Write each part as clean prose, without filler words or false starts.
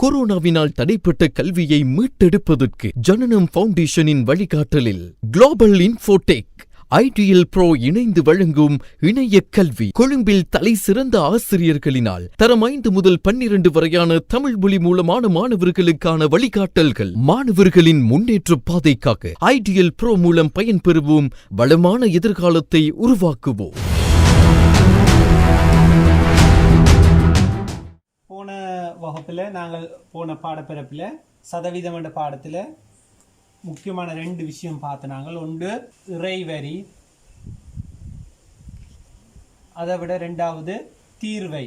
கொரோனாவினால் தடைப்பட்ட கல்வியை மீட்டெடுப்பதற்கு ஜனனம் ஃபவுண்டேஷனின் வழிகாட்டலில் குளோபல் இன்ஃபோடெக் ஐடிஎல் ப்ரோ இணைந்து வழங்கும் இணைய கல்வி. கொழும்பில் தலை சிறந்த ஆசிரியர்களினால் தரம் 5 முதல் 12 வரையான தமிழ் மொழி மூலமான மாணவர்களுக்கான வழிகாட்டல்கள். மாணவர்களின் முன்னேற்ற பாதைக்காக ஐடிஎல் ப்ரோ மூலம் பயன்பெறுவோம். வளமான எதிர்காலத்தை உருவாக்குவோம். போன வகுப்பில் நாங்கள் போன பாடப்பிறப்பில் சதவீதம் என்ற பாடத்தில் முக்கியமான 2 விஷயம் பார்த்து நாங்கள். ஒன்று இறைவரி, அதை விட 2வது தீர்வை.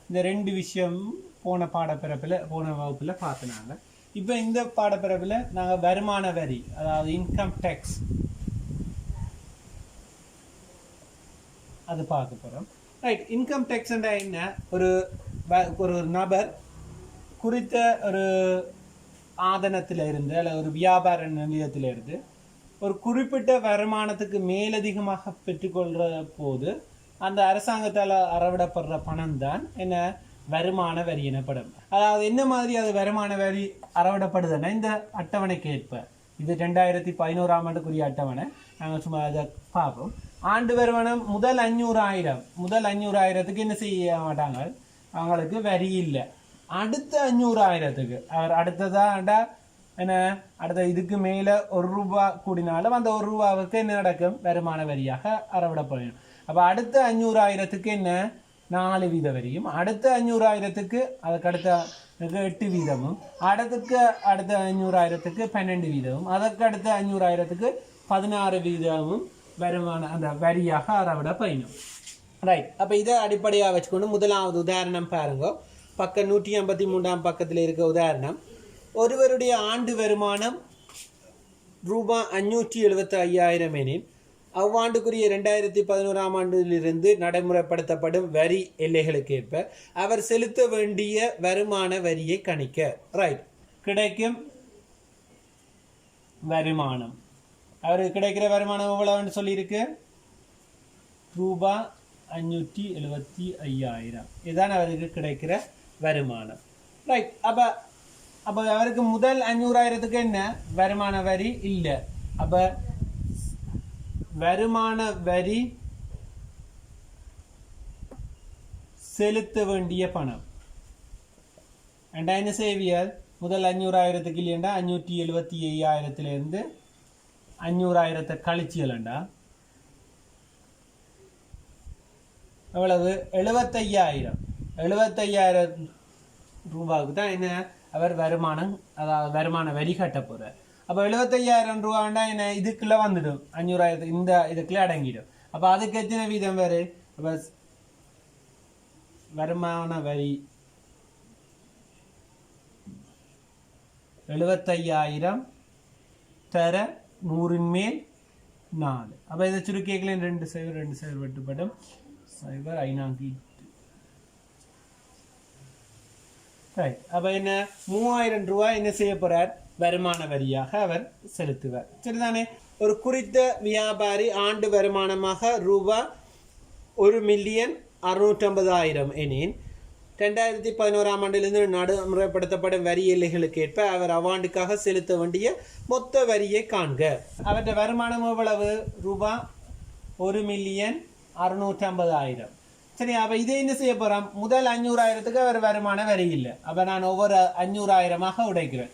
இந்த 2 விஷயம் போன வகுப்பில் பார்த்துனாங்க. இப்போ இந்த பாடப்பிறப்பில் நாங்கள் வருமான வரி, அதாவது இன்கம் டேக்ஸ், அது பார்க்க போகிறோம். ரைட். இன்கம் டேக்ஸ் என்ன? ஒரு நபர் குறித்த ஒரு ஆதனத்தில் இருந்து அல்லது ஒரு வியாபார நிலையத்தில் இருந்து ஒரு குறிப்பிட்ட வருமானத்துக்கு மேலதிகமாக பெற்றுக்கொள்கிற போது அந்த அரசாங்கத்தால் அறவிடப்படுற பணம் தான் என்ன? வருமான வரி எனப்படும். அதாவது என்ன மாதிரி அது வருமான வரி அறவிடப்படுதுன்னா, இந்த அட்டவணைக்கு ஏற்ப, இது 2011ஆம் ஆண்டுக்குரிய அட்டவணை. நாங்கள் சும்மா அதை பார்ப்போம். ஆண்டு வருமானம் முதல் 500,000க்கு என்ன செய்ய மாட்டாங்க, அவங்களுக்கு வரி இல்லை. அடுத்த 500,000க்கு அவர் அடுத்ததாண்டா என்ன, அடுத்த இதுக்கு மேலே ₹1 கூடினாலும் அந்த ₹1 என்ன நடக்கும்? வருமான வரியாக அறவிடப்படும். அப்போ அடுத்த 500,000க்கு என்ன? 4% வரியும், அடுத்த 500,000க்கு அதுக்கு அடுத்த 8%, அடுத்த 500,000க்கு 12%, அதற்கு அடுத்த 500,000க்கு 16% வருமான அந்த வரியாக அறவிடப்படும். ரைட். அப்போ இதை அடிப்படையாக வச்சுக்கொண்டு முதலாவது உதாரணம் பாருங்க. பக்கம் 153ஆம் பக்கத்தில் இருக்க உதாரணம். ஒருவருடைய ஆண்டு வருமானம் ₹575,000 எனில் அவ்வாண்டுக்குரிய 2011ஆம் ஆண்டிலிருந்து நடைமுறைப்படுத்தப்படும் வரி எல்லைகளுக்கு ஏற்ப அவர் செலுத்த வேண்டிய வருமான வரியை கணிக்க. ரைட். கிடைக்கும் வருமானம், அவருக்கு கிடைக்கிற வருமானம் எவ்வளவுன்னு சொல்லியிருக்கு? ₹575,000. இதுதான் அவருக்கு கிடைக்கிற வருமானம். ரைட். அப்போ அவருக்கு முதல் 500,000க்கு என்ன? வருமான வரி இல்லை. அப்போ வருமான வரி செலுத்த வேண்டிய பணம் என்ன செய்வியல்? முதல் 500,000க்கு இல்லையண்டா 575,000லேருந்து 500,000 கழிச்சியலண்டா எவ்வளவு? 75,000 ரூபாய்க்கு தான் என்ன அவர் வருமானம், அதாவது வருமான வரி கட்ட போகிறார். அப்போ 75,000 ரூபாண்டா என்ன? இதுக்குள்ளே வந்துடும். 500,000 இந்த இதுக்குள்ளே அடங்கிடும். அப்போ அதுக்கு எத்தனை வீதம் வேறு? அப்போ வருமான வரி 75,000 தர 100ன் மேல் 4. அப்போ இதை சுருக்கிக்கலாம். 2 வெட்டுப்படும் 0 ரைட். அப்போ என்ன? 3,000 ரூபாய் என்ன செய்ய போறார்? வருமான வரியாக அவர் செலுத்துவார். சரிதானே? ஒரு குறித்த வியாபாரி ஆண்டு வருமானமாக ₹1,650,000 எனின் 2011ஆம் ஆண்டிலிருந்து நடைமுறைப்படுத்தப்படும் வரி எல்லைகளுக்கு ஏற்ப அவர் அவ்வாண்டுக்காக செலுத்த வேண்டிய மொத்த வரியை காண்க. அவற்றை வருமானம் எவ்வளவு? ₹1,650,000. சரி. அப்போ இதை என்ன செய்ய போகிறோம்? முதல் 500,000க்கு அவர் வருமான வரி இல்லை. அப்போ நான் ஒவ்வொரு 500,000 உடைக்கிறேன்.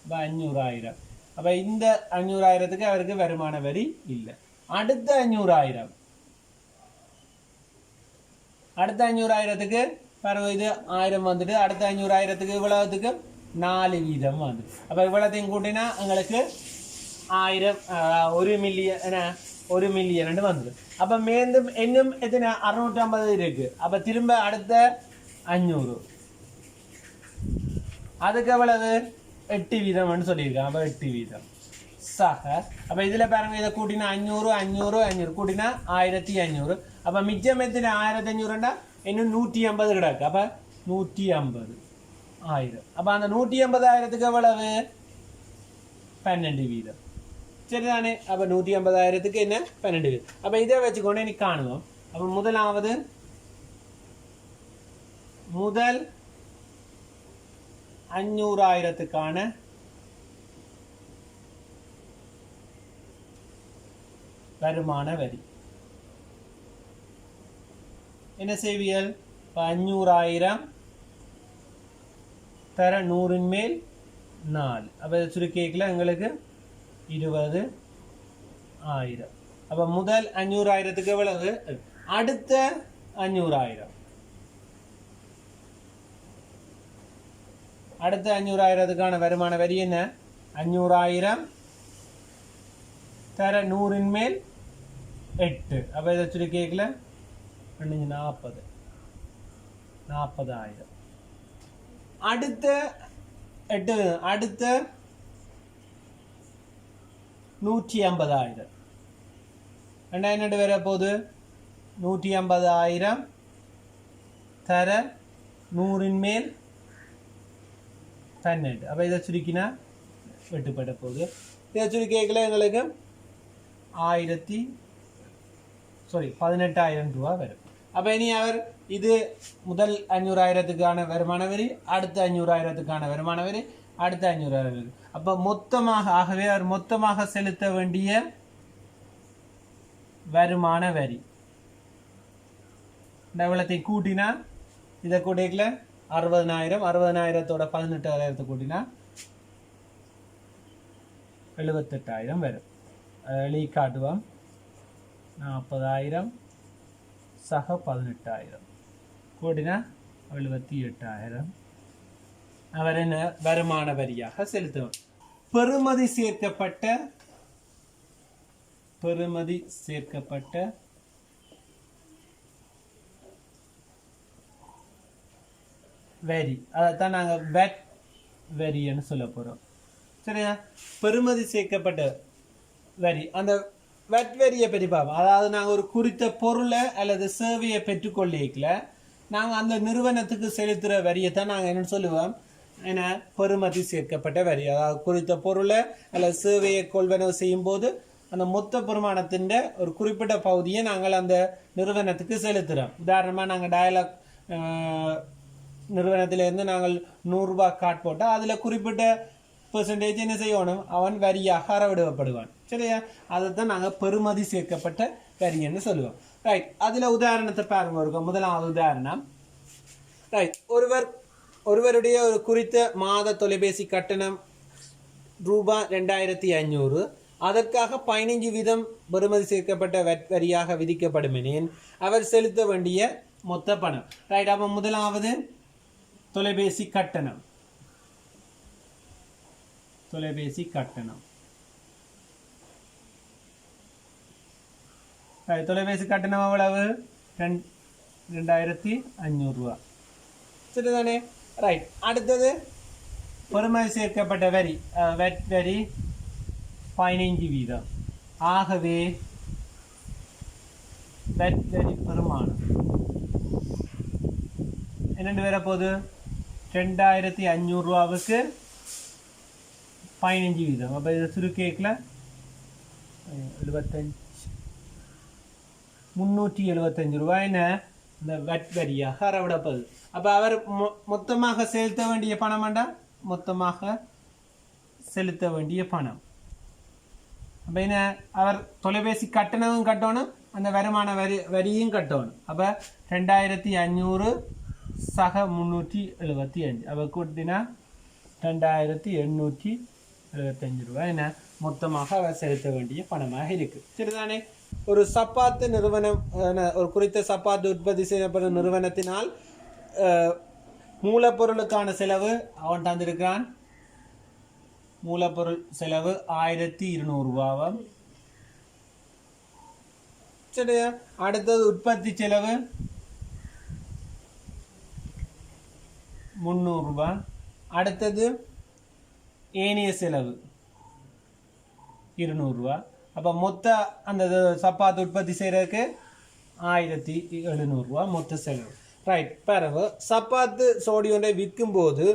அப்போ 500,000. அப்போ இந்த 500,000க்கு அவருக்கு வருமான வரி இல்லை. அடுத்த 500,000க்கு பிறகு இது 1000 வந்துட்டு அடுத்த 500,000க்கு இவ்வளவுக்கு 4% வந்துட்டு. அப்போ இவ்வளோத்தையும் கூட்டினா எங்களுக்கு 1000 1 மில்லியன் வந்துடும். அப்போ மேலும் இன்னும் எத்தனை? 650 இருக்கு. அப்போ திரும்ப அடுத்த 500, அதுக்கு எவ்வளவு? 8% சொல்லியிருக்கேன். அப்போ 8% சக. அப்போ இதில் பாருங்க, இதை கூட்டினா 500 கூட்டினா 1500. அப்போ மிச்சம் எத்தனை? 1500ண்டா இன்னும் 150 கிடக்கு. அப்போ 150,000. அப்போ அந்த 150,000க்கு எவ்வளவு? 12%. சரிதானே? அப்போ 150,000க்கு என்ன? 12%. அப்போ இதை வச்சுக்கொண்டு இன்னைக்கு காணுவோம். அப்போ முதலாவது முதல் 500,000க்கான வருமான வரி. என்ன செய்வியல்? 500,000 தர 100 மேல் 4. அப்போ சுருக்கேக்கில் எங்களுக்கு 20,000. அப்போ முதல் 500,000க்கு எவ்வளவு? அடுத்த 500,000. அடுத்த 500,000க்கான வருமான வரி என்ன? 500,000 தர 100 மேல் 8. அப்போ இதை சுருக்கேக்கில் 40,000. அடுத்த 150,000. ரெண்டாயிரம் வர போது 150,000 தர 100 மேல் 12. அப்போ இதை சுருக்கினா வெட்டுப்பட போகுது. இதை சுருக்கிக்கல எங்களுக்கு 18,000 ரூபா வரும். அப்போ இனி அவர் இது முதல் 500,000க்கான வருமான வரி, அடுத்த 500,000க்கான வருமான வரி, அடுத்த 500,000. அப்போ மொத்தமாக, ஆகவே அவர் மொத்தமாக செலுத்த வேண்டிய வருமான வரி எவ்வளத்தை கூட்டினா, இதை கூட்டிக்கல 60,000, 60,000 18,000 கூட்டினா 78,000 வரும். எழுதி காட்டுவோம். 40,000 சக 18,000 கூட்டினா 78,000 அவர் என்ன வருமான வரியாக செலுத்துவார். பெறுமதி சேர்க்கப்பட்ட வரி, அதைத்தான் நாங்கள் வெட் வரின்னு சொல்ல போகிறோம். சரியா? பெறுமதி சேர்க்கப்பட்ட வரி, அந்த வெட் வரியை பற்றி பார்ப்போம். அதாவது நாங்கள் ஒரு குறித்த பொருளை அல்லது சேவையை பெற்றுக்கொள்ளிக்கல நாங்கள் அந்த நிறுவனத்துக்கு செலுத்துகிற வரியை தான் நாங்கள் என்ன சொல்லுவோம்? ஏன்னா பெறுமதி சேர்க்கப்பட்ட வரி. அதாவது குறித்த பொருளை அல்லது சேவையை கொள்வனவு செய்யும் போது அந்த மொத்த பெருமானத்தின் ஒரு குறிப்பிட்ட பகுதியை நாங்கள் அந்த நிறுவனத்துக்கு செலுத்துகிறோம். உதாரணமாக நாங்கள் டயலாக் நிறுவனத்திலேருந்து நாங்கள் 100 ரூபாய் காட் போட்டால் அதில் குறிப்பிட்ட பெர்சன்டேஜ் என்ன செய்யணும்? அவன் வரியாக அறவிடப்படுவான். சரியா? அதைத்தான் நாங்கள் பெறுமதி சேர்க்கப்பட்ட வரின்னு சொல்லுவோம். ரைட். அதில் உதாரணத்தை பாருங்க. இருக்கும் முதலாவது உதாரணம். ரைட். ஒருவருடைய ஒரு குறித்த மாத தொலைபேசி கட்டணம் ரூபாய் 2,500. அதற்காக 15% பெறுமதி சேர்க்கப்பட்ட வரியாக விதிக்கப்படும் எனில் அவர் செலுத்த வேண்டிய மொத்த பணம். ரைட். அப்போ முதலாவது தொலைபேசி கட்டணம். தொலைபேசி கட்டணம் எவ்வளவு? 2,500 ரூபா. சரிதானே? ரைட். அடுத்தது பெறுமதி சேர்க்கப்பட்ட வரி, வெட் வரி 15%. ஆகவே வெட் வரி பெருமானம் என்னென்று வரப்போகுது? 2,500 ரூபாவுக்கு 15%. அப்போ இதை சுருக்கேக்கில் 375 ரூபாய்னு இந்த வெட் வரியாக அறவிடப்படுது. அப்போ அவர் மொத்தமாக செலுத்த வேண்டிய பணம் வேண்டாம், மொத்தமாக செலுத்த வேண்டிய பணம். அப்போ என்ன? அவர் தொலைபேசி கட்டணமும் கட்டணும், அந்த வருமான வரியும் கட்டணும். அப்போ 2,500 சக 375. அப்போ கூட்டினா 2,875 ரூபாய் என்ன மொத்தமாக அவர் செலுத்த வேண்டிய பணமாக இருக்கு. சரிதானே? ஒரு சப்பாத்து நிறுவனம், ஒரு குறித்த சப்பாத்து உற்பத்தி செய்யப்படும் நிறுவனத்தினால் மூலப்பொருளுக்கான செலவு அவன் தந்திருக்கிறான். மூலப்பொருள் செலவு 1,200 ரூபாவும். சரியா? அடுத்தது உற்பத்தி செலவு 300 ரூபாய். அடுத்தது ஏனைய செலவு 200 ரூபாய். அப்போ மொத்த அந்த சப்பாத்து உற்பத்தி செய்கிறதுக்கு 1,700 ரூபாய் மொத்த செலவு. ரைட். பிறகு சப்பாத்து சோடியோனை விற்கும் போது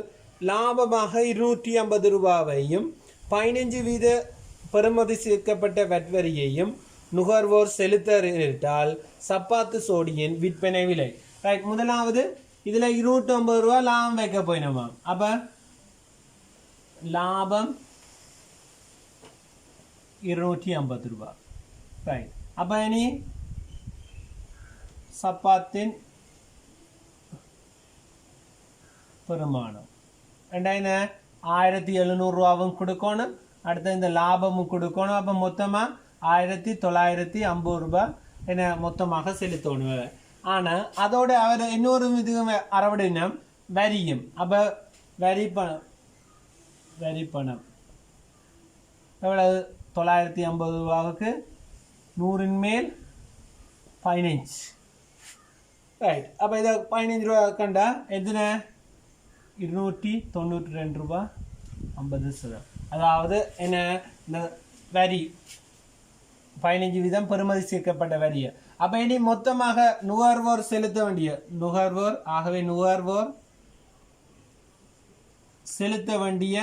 லாபமாக 250 ரூபாவையும் 15% பெறுமதி சேர்க்கப்பட்ட வரியையும் நுகர்வோர் செலுத்தால் சப்பாத்து சோடியின் விற்பனை விலை. ரைட். முதலாவது இதில் 250 ரூபா லாபம் வைக்க போயினோமா? அப்போ லாபம் 250 ரூபாய். ரைட். அப்போ இனி சப்பாத்தின் பெருமானம் 1700 ரூபாவும் கொடுக்கணும், அடுத்த இந்த லாபமும் கொடுக்கணும். அப்போ மொத்தமாக 1950 ரூபாய் என்ன மொத்தமாக செலுத்தணும். ஆனால் அதோட அவர் இன்னொரு இது அறவடினம் வரியும். அப்போ வரி பணம் எவ்வளவு? 950 ரூபாவுக்கு 100 மேல் 15. ரைட். அப்போ இதை 15 ரூபா கண்டா எத்தனை? 292 ரூபாய் 50. அதாவது என்ன, இந்த வரி 15% பெறுமதி சேர்க்கப்பட்ட வரியை. அப்போ இனி மொத்தமாக நுகர்வோர் செலுத்த வேண்டிய நுகர்வோர் செலுத்த வேண்டிய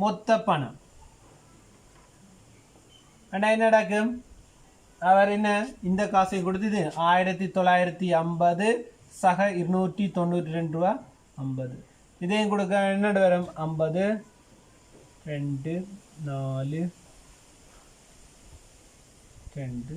மொத்த பணம் என்ன நடக்கும்? அவர் என்ன இந்த காசை கொடுத்தது 1950 சக 292 ரூபா 50. இதையும் கொடுக்க என்ன வரும்? 50 2 4 2.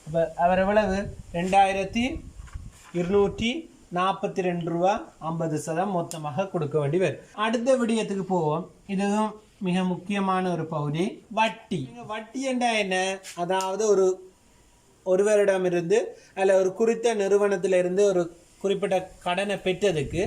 அப்போ அவர் எவ்வளவு? 2242 ரூபா 50 மொத்தமாக கொடுக்க வேண்டி வரும். அடுத்த விடயத்துக்கு போவோம். இதுவும் மிக முக்கியமான ஒரு பகுதி, வட்டி. வட்டி என்றா என்ன? அதாவது ஒருவரிடமிருந்து அல்ல ஒரு குறித்த நிறுவனத்திலிருந்து ஒரு குறிப்பிட்ட கடனை பெற்றதுக்கு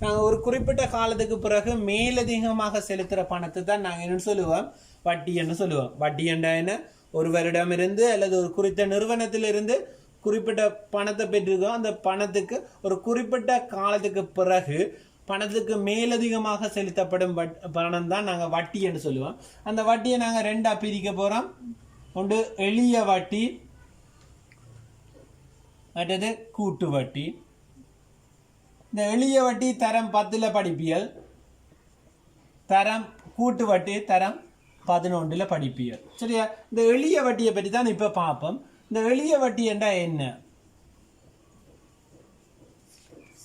நாங்கள் ஒரு குறிப்பிட்ட காலத்துக்கு பிறகு மேலதிகமாக செலுத்துகிற பணத்தை தான் நாங்கள் என்ன சொல்லுவோம்? வட்டி என்று சொல்லுவோம். வட்டி என்றா என்ன? ஒருவரிடமிருந்து அல்லது ஒரு குறித்த நிறுவனத்திலிருந்து குறிப்பிட்ட பணத்தை பெற்றிருக்கோம், அந்த பணத்துக்கு ஒரு குறிப்பிட்ட காலத்துக்கு பிறகு பணத்துக்கு மேலதிகமாக செலுத்தப்படும் பணம் தான் நாங்கள் வட்டி என்று சொல்லுவோம். அந்த வட்டியை நாங்கள் ரெண்டாக பிரிக்க போகிறோம். ஒன்று எளிய வட்டி, மற்றது கூட்டு வட்டி. இந்த எளிய வட்டி தரம் 10 படிப்பியல், தரம் கூட்டு வட்டி தரம் 11 படிப்பியல். சரியா? இந்த எளிய வட்டியை பற்றி தான் இப்போ பார்ப்போம். இந்த எளிய வட்டி என்றா என்ன?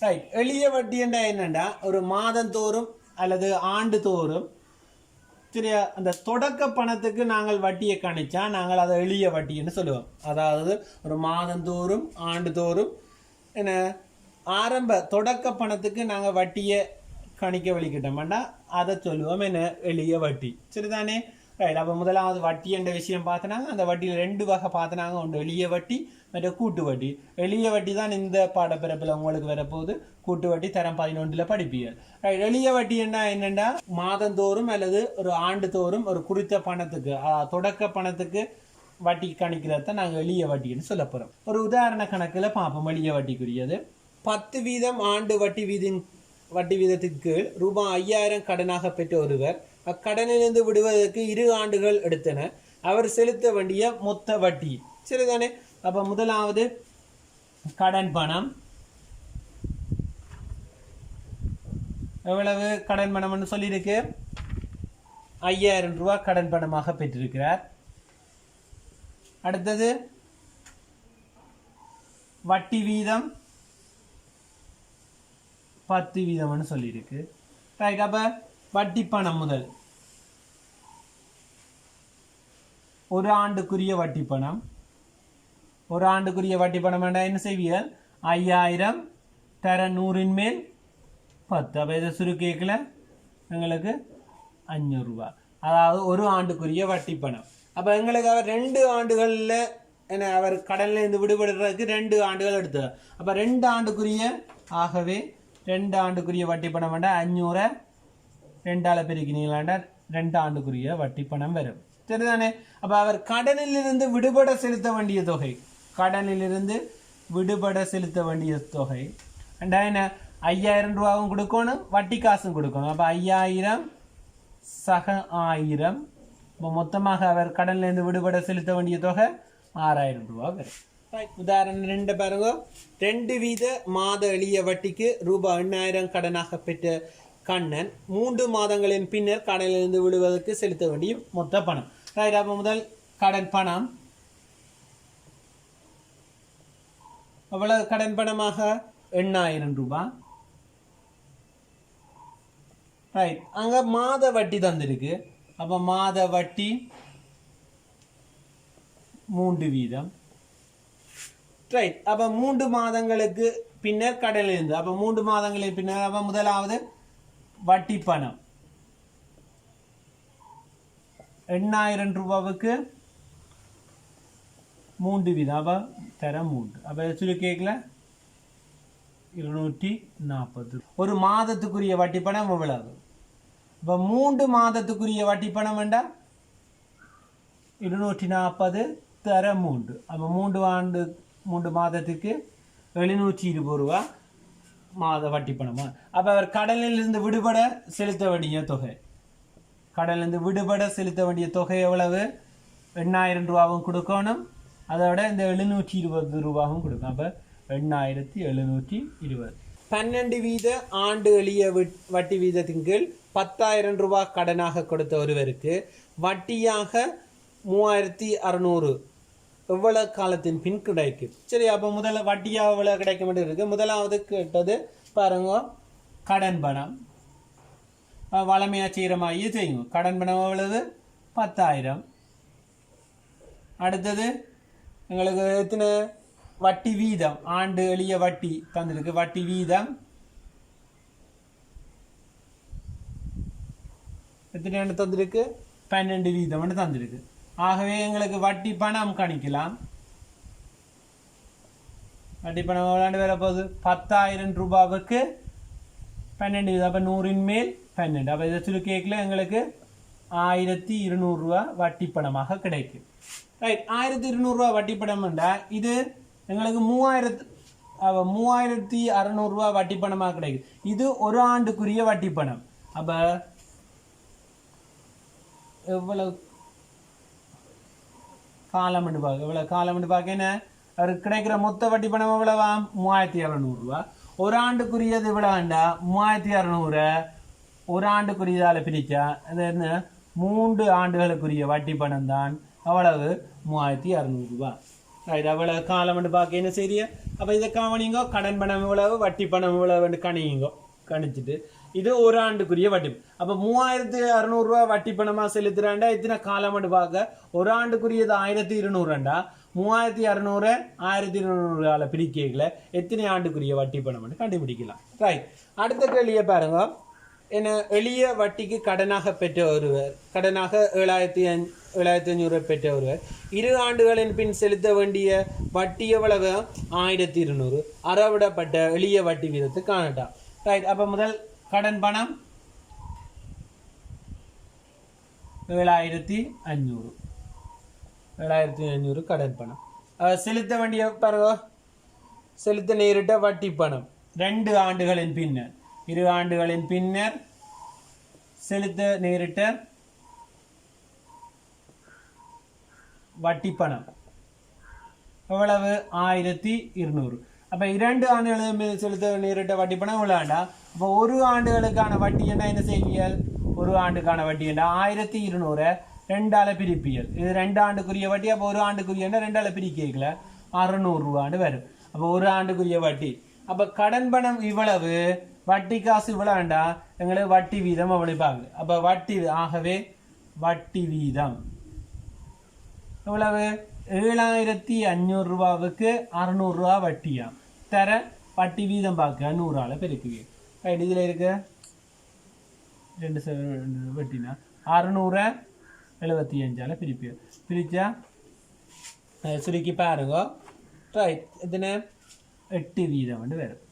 ரைட். எளிய வட்டி என்றா என்னண்டா, ஒரு மாதந்தோறும் அல்லது ஆண்டு தோறும், சரியா, அந்த தொடக்க பணத்துக்கு நாங்கள் வட்டியை கணிச்சா நாங்கள் அதை எளிய வட்டின்னு சொல்லுவோம். அதாவது ஒரு மாதந்தோறும் ஆண்டு தோறும் என்ன ஆரம்ப தொடக்க பணத்துக்கு நாங்கள் வட்டியை கணிக்க வலிக்கிட்டோம்னா அதை சொல்லுவோம் என்ன? எளிய வட்டி. சரிதானே? ரைட். அப்போ முதலாவது வட்டி என்ற விஷயம் பார்த்தனாங்க. அந்த வட்டியில் 2 வகை பார்த்தனாங்க. ஒன்று எளிய வட்டி, மற்ற கூட்டு வட்டி. எளிய வட்டி தான் இந்த பாடப்பிறப்பில் உங்களுக்கு வரப்போகுது. கூட்டு வட்டி தரம் 11 படிப்பீர்கள். ரைட். எளிய வட்டி என்னென்னா மாதந்தோறும் அல்லது ஒரு ஆண்டு தோறும் ஒரு குறித்த பணத்துக்கு தொடக்க பணத்துக்கு வட்டி கணிக்கிறத நாங்கள் எளிய வட்டின்னு சொல்ல போகிறோம். ஒரு உதாரண கணக்கில் பார்ப்போம். எளிய வட்டிக்குரியது 10% ஆண்டு வட்டி வீதத்திற்கு கீழ் ரூபாய் 5000 கடனாக பெற்ற ஒருவர் அக்கடனிலிருந்து விடுவதற்கு 2 ஆண்டுகள் எடுத்தன. அவர் செலுத்த வேண்டிய மொத்த வட்டி. சரிதானே? அப்போ முதலாவது கடன் பணம் எவ்வளவு? கடன் பணம்னு சொல்லியிருக்கு 5000 ரூபாய் கடன் பணமாக பெற்றிருக்கிறார். அடுத்தது வட்டி வீதம் 10% சொல்லியிருக்கு. ரைட். அப்போ வட்டி பணம் முதல் ஒரு ஆண்டுக்குரிய வட்டி பணம். ஒரு ஆண்டுக்குரிய வட்டி பணம் என்ன செய்வீர்கள்? 5000 தர 100 மேல் 10. அப்போ இதை சுருக்கேக்கில் எங்களுக்கு 500 ரூபாய். அதாவது ஒரு ஆண்டுக்குரிய வட்டி பணம். அப்போ எங்களுக்கு அவர் 2 ஆண்டுகளில் என்ன அவர் கடனில் இருந்து விடுபடுறதுக்கு 2 ஆண்டுகள் எடுத்தார். அப்போ 2 ஆண்டுக்குரிய ஆகவே 2 ஆண்டுக்குரிய வட்டி பணம் வேண்டாம் 500 2ஆல் பெருக்கினீங்களாண்டா 2 ஆண்டுக்குரிய வட்டி பணம் வரும். சரிதானே? அப்போ அவர் கடனிலிருந்து விடுபட செலுத்த வேண்டிய தொகை, கடனிலிருந்து விடுபட செலுத்த வேண்டிய தொகை என்ன? 5000 ரூபாவும் கொடுக்கணும், வட்டி காசும் கொடுக்கணும். அப்போ 5000 சக 1000. இப்போ மொத்தமாக அவர் கடனிலிருந்து விடுபட செலுத்த வேண்டிய தொகை 6000 ரூபாய் வரும். உதாரணம் 2 பாருங்க. 2 வீத மாத எளிய வட்டிக்கு ரூபாய் 8000 கடனாக பெற்ற கண்ணன் 3 மாதங்களின் பின்னர் கடனிலிருந்து விடுவதற்கு செலுத்த வேண்டிய மொத்த பணம். ரைட். அப்போ முதல் கடன் பணம் அவ்வளவு கடன் பணமாக 8000 ரூபாய். ரைட். அங்க மாத வட்டி தந்திருக்கு. அப்ப மாத வட்டி 3 வீதம். ரைட். அப்ப 3 மாதங்களுக்கு பின்னர் கடனில் இருந்து, அப்ப 3 மாதங்களுக்கு பின்னர் அப்ப முதலாவது வட்டி பணம் 8,000 ரூபாவுக்கு 3 வீதம். அப்ப தர 3. அப்ப சொல்லி கேட்கல 240. ஒரு மாதத்துக்குரிய வட்டி பணம் எவ்வளவு? இப்போ 3 மாதத்துக்குரிய வட்டி பணம் வேண்டாம் 240 தர 3. அப்போ 3 மாதத்துக்கு 720 ரூபா மாத வட்டி பணமா? அப்போ அவர் கடனில் இருந்து விடுபட செலுத்த வேண்டிய தொகை, கடனிலிருந்து விடுபட செலுத்த வேண்டிய தொகை எவ்வளவு? 8,000 ரூபாவும் கொடுக்கணும், அதோட இந்த 720 ரூபாவும் கொடுக்கணும். அப்போ 8,720. 12 வீத ஆண்டு எளிய வட்டி வீதத்தின் கீழ் 10,000 ரூபாய் கடனாக கொடுத்த ஒருவருக்கு வட்டியாக 3,600 எவ்வளவு காலத்தின் பின் கிடைக்கும்? சரி, அப்போ முதல்ல வட்டியாக எவ்வளவு கிடைக்க வேண்டியது இருக்கு. முதலாவது கேட்டது பாருங்க, கடன் பணம் வளமையா செய்கிற மாதிரியே செய்யுங்க. கடன் பணம் எவ்வளவு? 10,000. அடுத்தது எங்களுக்கு எத்தனை வட்டி வீதம், ஆண்டு எளிய வட்டி தந்திருக்கு. வட்டி வீதம் எத்தனை தந்திருக்கு? 12 வீதம் தந்திருக்கு. ஆகவே எங்களுக்கு வட்டி பணம் கணிக்கலாம். வட்டி பணம் எவ்வளவு வேற போகுது? 10,000 ரூபாவுக்கு 12 வீதம். அப்ப 100 மேல் 12. அப்ப இதை சொல்லி கேட்கல எங்களுக்கு 1,200 ரூபா வட்டி பணமாக கிடைக்கும். ரைட். 1,200 ரூபா வட்டி பணம் இது எங்களுக்கு 3,600 ரூபா வட்டி பணமாக கிடைக்கும். இது ஒரு ஆண்டுக்குரிய வட்டி பணம். அப்ப எவ்வளவு காலம் பார்க்க, எவ்வளவு காலம் பார்க்க என்ன அவருக்கு கிடைக்கிற மொத்த வட்டி பணம் எவ்வளவா? 3,600 ரூபா. ஒரு ஆண்டுக்குரியது இவ்வளவு வேண்டா 3,600 ஒரு ஆண்டுக்குரியதால பிரிச்சா அது என்ன 3 ஆண்டுகளுக்குரிய வட்டி பணம் தான் அவ்வளவு 3,600 ரூபா. அவ்வளவு காலம் பார்க்க என்ன சரியா? அப்ப இதை கவனிங்கோ, கடன் பணம் எவ்வளவு, வட்டி பணம் எவ்வளவு கணியுங்கோ. கணிச்சுட்டு இது ஒரு ஆண்டுக்குரிய வட்டி. அப்ப 3,600 ரூபா வட்டி பணமா செலுத்துறாண்டா எத்தனை காலம் பார்க்க? ஒரு ஆண்டுக்குரியது 1,200. 3,600 1,200 பிரிக்கல எத்தனை ஆண்டுக்குரிய வட்டி பணம் கண்டுபிடிக்கலாம். ரைட். அடுத்த கேள்வியை பாருங்க. என்ன, எளிய வட்டிக்கு கடனாக பெற்ற ஒருவர், கடனாக 7,500 பெற்ற ஒருவர் 2 ஆண்டுகளின் பின் செலுத்த வேண்டிய வட்டி எவ்வளவு? 1,200. அறவிடப்பட்ட எளிய வட்டி வீதத்தை காணட்டாம். ரைட். அப்ப முதல் கடன் பணம் 7,500. 7,500 கடன் பணம். செலுத்த வேண்டிய பிறகு செலுத்த நேரிட்ட வட்டி பணம் 2 ஆண்டுகளின் பின்னர், 2 ஆண்டுகளின் பின்னர் செலுத்த நேரிட்ட வட்டி பணம் எவ்வளவு? 1,200. அப்ப 2 ஆண்டுகளுக்கு செலுத்த நேரிட்ட வட்டி பணம் எவ்வளவு வேண்டாம்? அப்போ ஒரு ஆண்டுகளுக்கான வட்டி என்ன செய்வியல்? ஒரு ஆண்டுக்கான வட்டி என்ன? 1,200 2ஆல பிரிப்பியல். இது 2 ஆண்டுக்குரிய வட்டி. அப்போ ஒரு ஆண்டுக்குரிய 2ஆல பிரிக்கல 600 ரூபான்னு வரும். அப்போ ஒரு ஆண்டுக்குரிய வட்டி. அப்ப கடன் பணம் இவ்வளவு, வட்டி காசு இவ்வளவு வேண்டாம், எங்களுக்கு வட்டி வீதம் அவ்வளவு பாக்கு. அப்ப வட்டி, ஆகவே வட்டி வீதம் எவ்வளவு? 7,500 ரூபாவுக்கு 600 ரூபா வட்டியா தர வட்டி வீதம் பார்க்க 100ஆல பெருக்குவீங்க. ரைட். இதுல இருக்க 2 வட்டினா 675ஆல பிரிப்பீங்க. பிரிச்சா சுருக்கி பாருங்க. ரைட். எத்தனை? 8 வீதம் வரும்.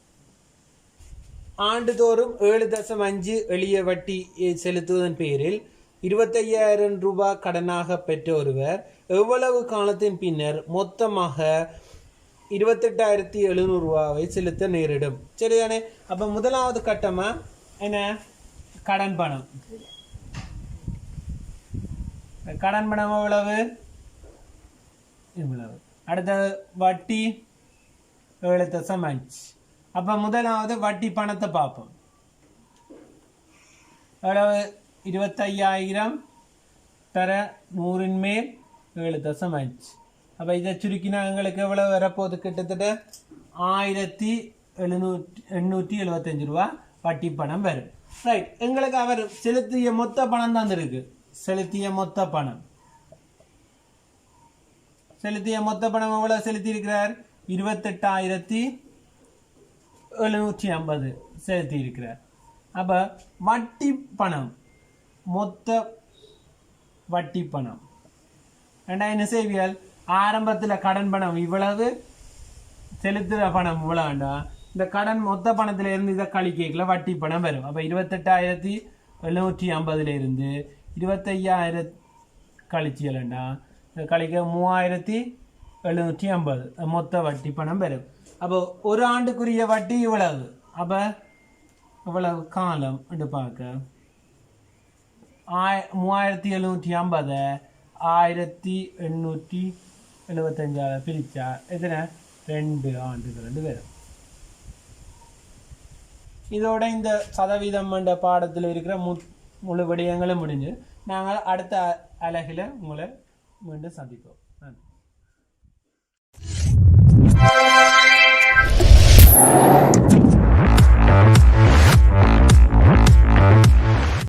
ஆண்டுதோறும் 7.5 எளிய வட்டி செலுத்துவதன் பேரில் 25,000 ரூபாய் கடனாக பெற்ற ஒருவர் எவ்வளவு காலத்தின் பின்னர் மொத்தமாக 28,700 ரூபாவை செலுத்த நேரிடும்? சரிதானே? அப்ப முதலாவது கட்டமா என்ன? கடன் பணம். கடன் பணம் எவ்வளவு? இவ்வளவு. அடுத்த வட்டி 7.5. அப்ப முதலாவது வட்டி பணத்தை பார்ப்போம். எவ்வளவு? 25,000 தர 100 மேல் 7.5. அப்ப இதை சுருக்கினா எங்களுக்கு எவ்வளவு வரப்போகுது? கிட்டத்தட்ட 1,875 ரூபா வட்டி பணம் வரும். ரைட், எங்களுக்கு அவர் செலுத்திய மொத்த பணம் தந்திருக்கு. செலுத்திய மொத்த பணம் எவ்வளவு செலுத்தி இருக்கிறார்? 28,750 செலுத்தி இருக்கிறார். அப்ப வட்டி பணம், மொத்த வட்டி பணம் என்ன செய்வியல்? ஆரம்பத்தில் கடன் பணம் இவ்வளவு, செலுத்துகிற பணம் இவ்வளவுண்டா, இந்த கடன் மொத்த பணத்துல இருந்து இதை கழிக்கல வட்டி பணம் வரும். அப்ப 28,750 இருந்து 25,000 கழிச்சியலண்டா கழிக்க 3,750 மொத்த வட்டி பணம் வரும். அப்போ ஒரு ஆண்டுக்குரிய வட்டி இவ்வளவு. அப்ப இவ்வளவு காலம் பார்க்க 3,750 1,875 பிரிச்சா எத்தனை? 2 ஆண்டுகள் வரும். இதோட இந்த சதவீதம் என்ற பாடத்தில் இருக்கிற முழு விடயங்களும் முடிஞ்சு. நாங்கள் அடுத்த அலகில் உங்களை மீண்டும் சந்திப்போம்.